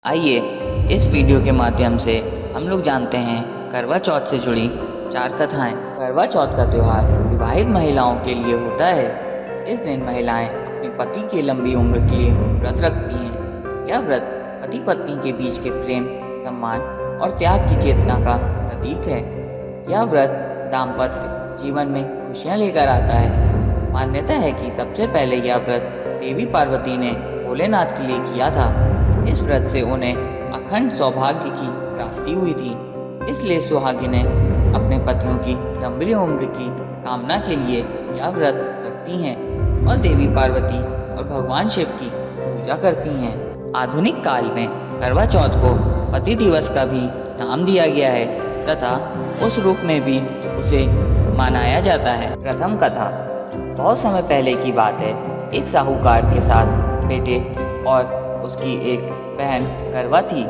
आइए इस वीडियो के माध्यम से हम लोग जानते हैं करवा चौथ से जुड़ी 4 कथाएं। करवा चौथ का त्यौहार विवाहित महिलाओं के लिए होता है। इस दिन महिलाएं अपने पति की लंबी उम्र के लिए व्रत रखती हैं। यह व्रत पति पत्नी के बीच के प्रेम, सम्मान और त्याग की चेतना का प्रतीक है। यह व्रत दाम्पत्य जीवन में खुशियां लेकर आता है। मान्यता है कि सबसे पहले यह व्रत देवी पार्वती ने भोलेनाथ के लिए किया था। इस व्रत से उन्हें अखंड सौभाग्य की प्राप्ति हुई थी। इसलिए सुहागिनें अपने पतियों की लंबी उम्र की कामना के लिए यह व्रत रखती हैं और देवी पार्वती और भगवान शिव की पूजा करती हैं। आधुनिक काल में करवा चौथ को पति दिवस का भी नाम दिया गया है तथा उस रूप में भी उसे मनाया जाता है। प्रथम कथा। बहुत समय पहले की बात है। एक साहूकार के साथ बेटे और उसकी एक बहन करवा थी।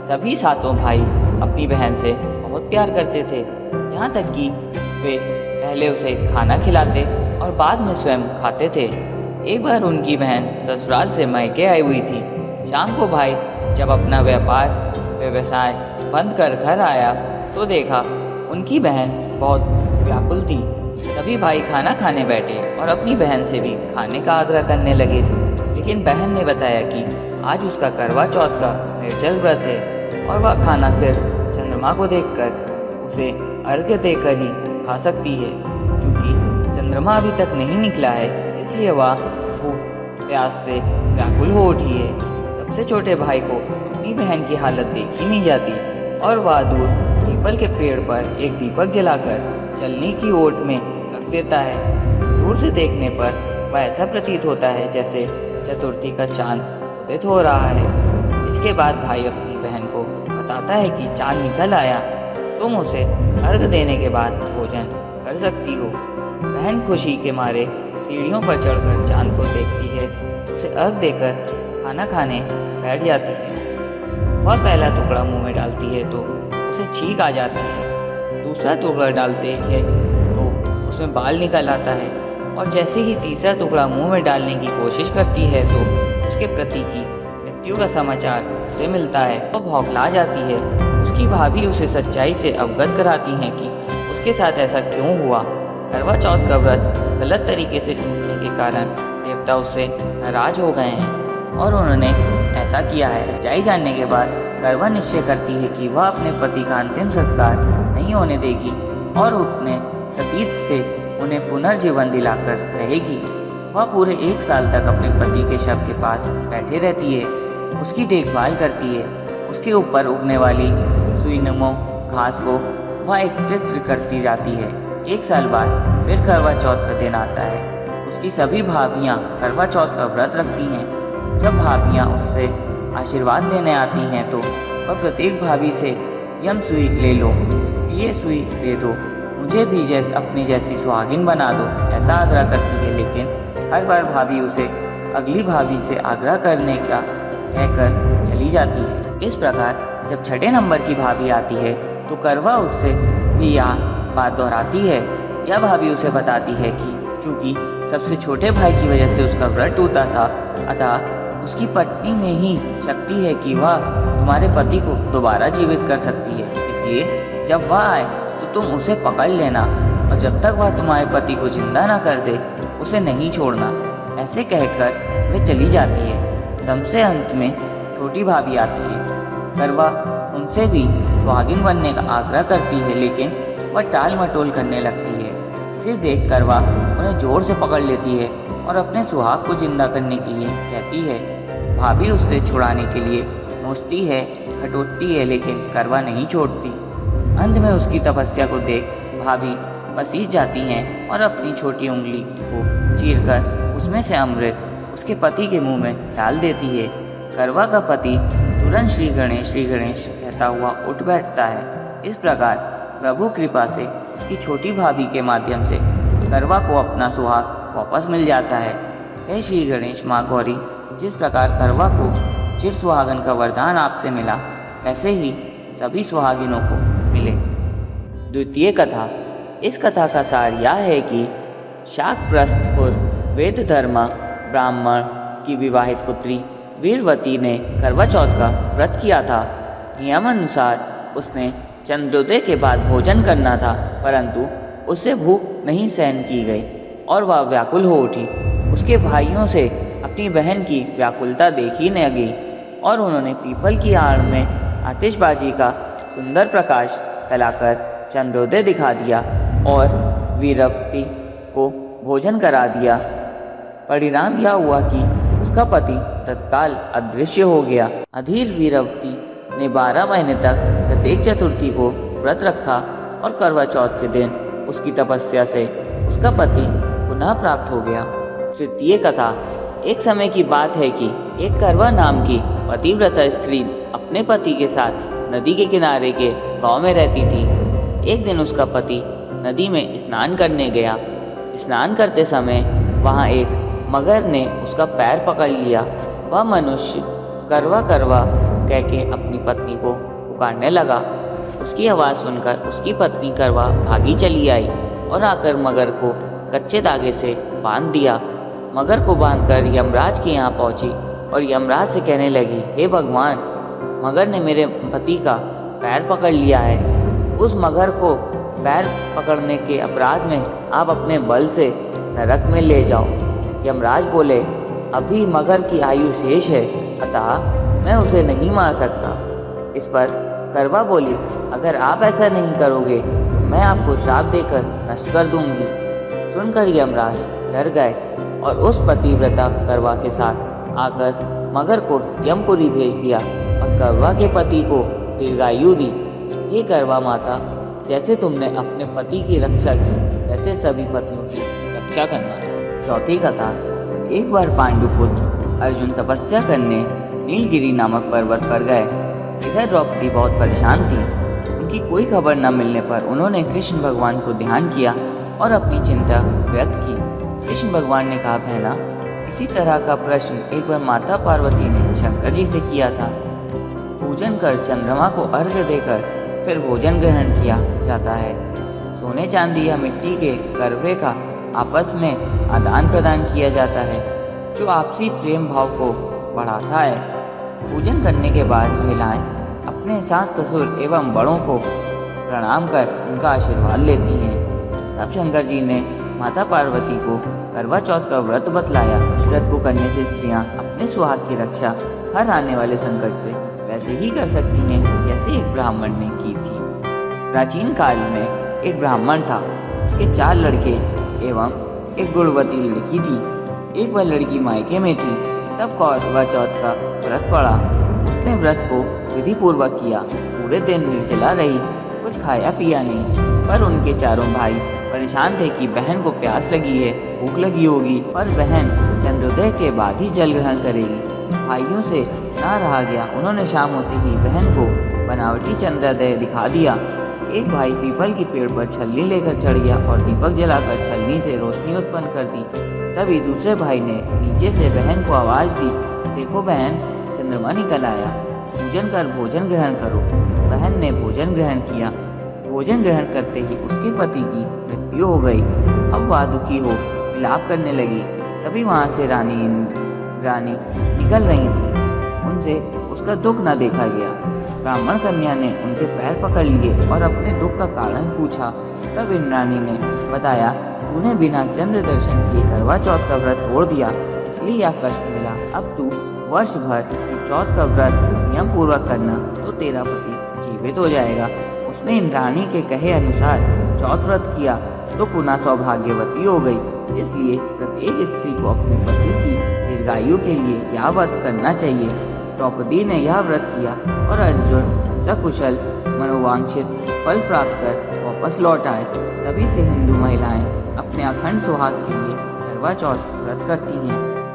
सभी सातों भाई अपनी बहन से बहुत प्यार करते थे, यहाँ तक कि वे पहले उसे खाना खिलाते और बाद में स्वयं खाते थे। एक बार उनकी बहन ससुराल से मायके आई हुई थी। शाम को भाई जब अपना व्यवसाय बंद कर घर आया तो देखा उनकी बहन बहुत व्याकुल थी। सभी भाई खाना खाने बैठे और अपनी बहन से भी खाने का आग्रह करने लगे, लेकिन बहन ने बताया कि आज उसका करवा चौथ का निर्जल व्रत है और वह खाना सिर्फ चंद्रमा को देखकर उसे अर्घ्य देकर ही खा सकती है। चूँकि चंद्रमा अभी तक नहीं निकला है, इसलिए वह भूख प्यास से व्याकुल हो उठी है। सबसे छोटे भाई को अपनी बहन की हालत देखी नहीं जाती और वह दूर पीपल के पेड़ पर एक दीपक जलाकर चलने की ओट में रख देता है। दूर से देखने पर वह ऐसा प्रतीत होता है जैसे चतुर्थी का चांद उदित हो रहा है। इसके बाद भाई अपनी बहन को बताता है कि चांद निकल आया, तुम उसे अर्घ देने के बाद भोजन कर सकती हो। बहन खुशी के मारे सीढ़ियों पर चढ़कर चांद को देखती है, उसे अर्घ देकर खाना खाने बैठ जाती है। वह पहला टुकड़ा मुंह में डालती है तो उसे छींक आ जाती है। दूसरा टुकड़ा डालते हैं तो उसमें बाल निकल आता है और जैसे ही तीसरा टुकड़ा मुंह में डालने की कोशिश करती है तो उसके पति की मृत्यु का समाचार उसे मिलता है। वह बौखला जाती है। उसकी भाभी उसे सच्चाई से अवगत कराती हैं कि उसके साथ ऐसा क्यों हुआ। करवा चौथ का व्रत गलत तरीके से टूटने के कारण देवता उससे नाराज हो गए हैं और उन्होंने ऐसा किया है। सच्चाई जानने के बाद करवा निश्चय करती है कि वह अपने पति का अंतिम संस्कार नहीं होने देगी और अपने सतीत से उन्हें पुनर्जीवन दिलाकर रहेगी। वह पूरे 1 साल तक अपने पति के शव के पास बैठे रहती है, उसकी देखभाल करती है। उसके ऊपर उगने वाली सुईनुमा घास को वह एकत्रित करती जाती है। 1 साल बाद फिर करवा चौथ का दिन आता है। उसकी सभी भाभियाँ करवा चौथ का व्रत रखती हैं। जब भाभियाँ उससे आशीर्वाद लेने आती हैं तो वह प्रत्येक भाभी से यम सुई ले लो, ये सुई दे दो, मुझे भी अपनी जैसी सुहागिन बना दो, ऐसा आग्रह करती है। लेकिन हर बार भाभी उसे अगली भाभी से आग्रह करने का कहकर चली जाती है। इस प्रकार जब छठे नंबर की भाभी आती है तो करवा उससे भी यह बात दोहराती है। यह भाभी उसे बताती है कि चूँकि सबसे छोटे भाई की वजह से उसका व्रत टूटा था, अतः उसकी पत्नी में ही शक्ति है कि वह तुम्हारे पति को दोबारा जीवित कर सकती है। इसलिए जब वह आए तो तुम उसे पकड़ लेना और जब तक वह तुम्हारे पति को जिंदा ना कर दे उसे नहीं छोड़ना। ऐसे कहकर वे चली जाती है। सबसे अंत में छोटी भाभी आती है। करवा उनसे भी सुहागिन बनने का आग्रह करती है, लेकिन वह टाल मटोल करने लगती है। इसे देख करवा उन्हें जोर से पकड़ लेती है और अपने सुहाग को जिंदा करने के लिए कहती है। भाभी उससे छुड़ाने के लिए नोचती है, खटोटती है, लेकिन करवा नहीं छोड़ती। अंत में उसकी तपस्या को देख भाभी पसीज जाती हैं और अपनी छोटी उंगली को चीरकर उसमें से अमृत उसके पति के मुंह में डाल देती है। करवा का पति तुरंत श्री गणेश कहता हुआ उठ बैठता है। इस प्रकार प्रभु कृपा से उसकी छोटी भाभी के माध्यम से करवा को अपना सुहाग वापस मिल जाता है। हे श्री गणेश माँ गौरी, जिस प्रकार करवा को चिर सुहागन का वरदान आपसे मिला, वैसे ही सभी सुहागिनों को मिले। द्वितीय कथा। इस कथा का सार यह है कि शाकप्रस्थपुर वेद धर्मा ब्राह्मण की विवाहित पुत्री वीरवती ने करवा चौथ का व्रत किया था। नियमानुसार उसने चंद्रोदय के बाद भोजन करना था, परंतु उससे भूख नहीं सहन की गई और वह व्याकुल हो उठी। उसके भाइयों से अपनी बहन की व्याकुलता देखी न गई और उन्होंने पीपल की आड़ में आतिशबाजी का सुंदर प्रकाश फैलाकर चंद्रोदय दिखा दिया और वीरवती को भोजन करा दिया। परिणाम यह हुआ कि उसका पति तत्काल अदृश्य हो गया। अधीर वीरवती ने 12 महीने तक प्रत्येक चतुर्थी को व्रत रखा और करवा चौथ के दिन उसकी तपस्या से उसका पति पुनः प्राप्त हो गया। तृतीय कथा। एक समय की बात है कि एक करवा नाम की पतिव्रता स्त्री अपने पति के साथ नदी के किनारे के गांव में रहती थी। एक दिन उसका पति नदी में स्नान करने गया। स्नान करते समय वहां एक मगर ने उसका पैर पकड़ लिया। वह मनुष्य करवा करवा कह के अपनी पत्नी को पुकारने लगा। उसकी आवाज़ सुनकर उसकी पत्नी करवा भागी चली आई और आकर मगर को कच्चे धागे से बांध दिया। मगर को बांधकर यमराज के यहाँ पहुंची और यमराज से कहने लगी, हे भगवान, मगर ने मेरे पति का पैर पकड़ लिया है। उस मगर को पैर पकड़ने के अपराध में आप अपने बल से नरक में ले जाओ। यमराज बोले, अभी मगर की आयु शेष है, अतः मैं उसे नहीं मार सकता। इस पर करवा बोली, अगर आप ऐसा नहीं करोगे तो मैं आपको श्राप देकर नष्ट कर दूंगी। सुनकर यमराज डर गए और उस पतिव्रता करवा के साथ आकर मगर को यमपुरी भेज दिया और करवा के पति को दीर्घायु दी। हे करवा माता, जैसे तुमने अपने पति की रक्षा की, वैसे सभी पतियों की रक्षा करना। चौथी कथा। एक बार पांडुपुत्र अर्जुन तपस्या करने नीलगिरी नामक पर्वत पर गए। इधर द्रौपदी बहुत परेशान थी। उनकी कोई खबर न मिलने पर उन्होंने कृष्ण भगवान को ध्यान किया और अपनी चिंता व्यक्त की। कृष्ण भगवान ने कहा, बहना, इसी तरह का प्रश्न एक बार माता पार्वती ने शंकर जी से किया था। पूजन कर चंद्रमा को अर्घ्य देकर फिर भोजन ग्रहण किया जाता है। सोने चांदी या मिट्टी के करवे का आपस में आदान प्रदान किया जाता है, जो आपसी प्रेम भाव को बढ़ाता है। पूजन करने के बाद महिलाएं अपने सास ससुर एवं बड़ों को प्रणाम कर उनका आशीर्वाद लेती हैं। तब शंकर जी ने माता पार्वती को करवा चौथ का व्रत बतलाया। व्रत को करने से स्त्रियां अपने सुहाग की रक्षा हर आने वाले संकट से वैसे ही कर सकती हैं जैसे एक ब्राह्मण ने की थी। प्राचीन काल में एक ब्राह्मण था। उसके 4 लड़के एवं एक गुणवती लड़की थी। एक बार लड़की मायके में थी, तब करवा चौथ का व्रत पड़ा। उसने व्रत को विधि पूर्वक किया। पूरे दिन निर्जला रही, कुछ खाया पिया नहीं। पर उनके चारों भाई परेशान थे कि बहन को प्यास लगी है, भूख लगी होगी, पर बहन चंद्रोदय के बाद ही जल ग्रहण करेगी। भाइयों से ना रहा गया। उन्होंने शाम होते ही बहन को बनावटी चंद्रोदय दिखा दिया। एक भाई पीपल के पेड़ पर छलनी लेकर चढ़ गया और दीपक जलाकर छलनी से रोशनी उत्पन्न कर दी। तभी दूसरे भाई ने नीचे से बहन को आवाज दी, देखो बहन, चंद्रमा निकल आया, पूजन कर भोजन ग्रहण करो। बहन ने भोजन ग्रहण किया। भोजन ग्रहण करते ही उसके पति की मृत्यु हो गई। अब वह दुखी हो विलाप करने लगी। तभी वहाँ से रानी निकल रही थी। उनसे उसका दुख न देखा गया। ब्राह्मण कन्या ने उनके पैर पकड़ लिए और अपने दुख का कारण पूछा। तब इंद्राणी ने बताया, तूने बिना चंद्र दर्शन किए करवा चौथ का व्रत तोड़ दिया, इसलिए यह कष्ट मिला। अब तू वर्ष भर चौथ का व्रत नियम पूर्वक करना तो तेरा पति जीवित हो जाएगा। उसने इंद्राणी के कहे अनुसार चौथ व्रत किया तो पुनः सौभाग्यवती हो गई। इसलिए प्रत्येक स्त्री को अपने पति की दीर्घायु के लिए यह व्रत करना चाहिए। द्रौपदी ने यह व्रत किया और अर्जुन सकुशल मनोवांछित फल प्राप्त कर वापस लौट आए। तभी से हिंदू महिलाएं अपने अखंड सुहाग के लिए करवा चौथ व्रत करती हैं।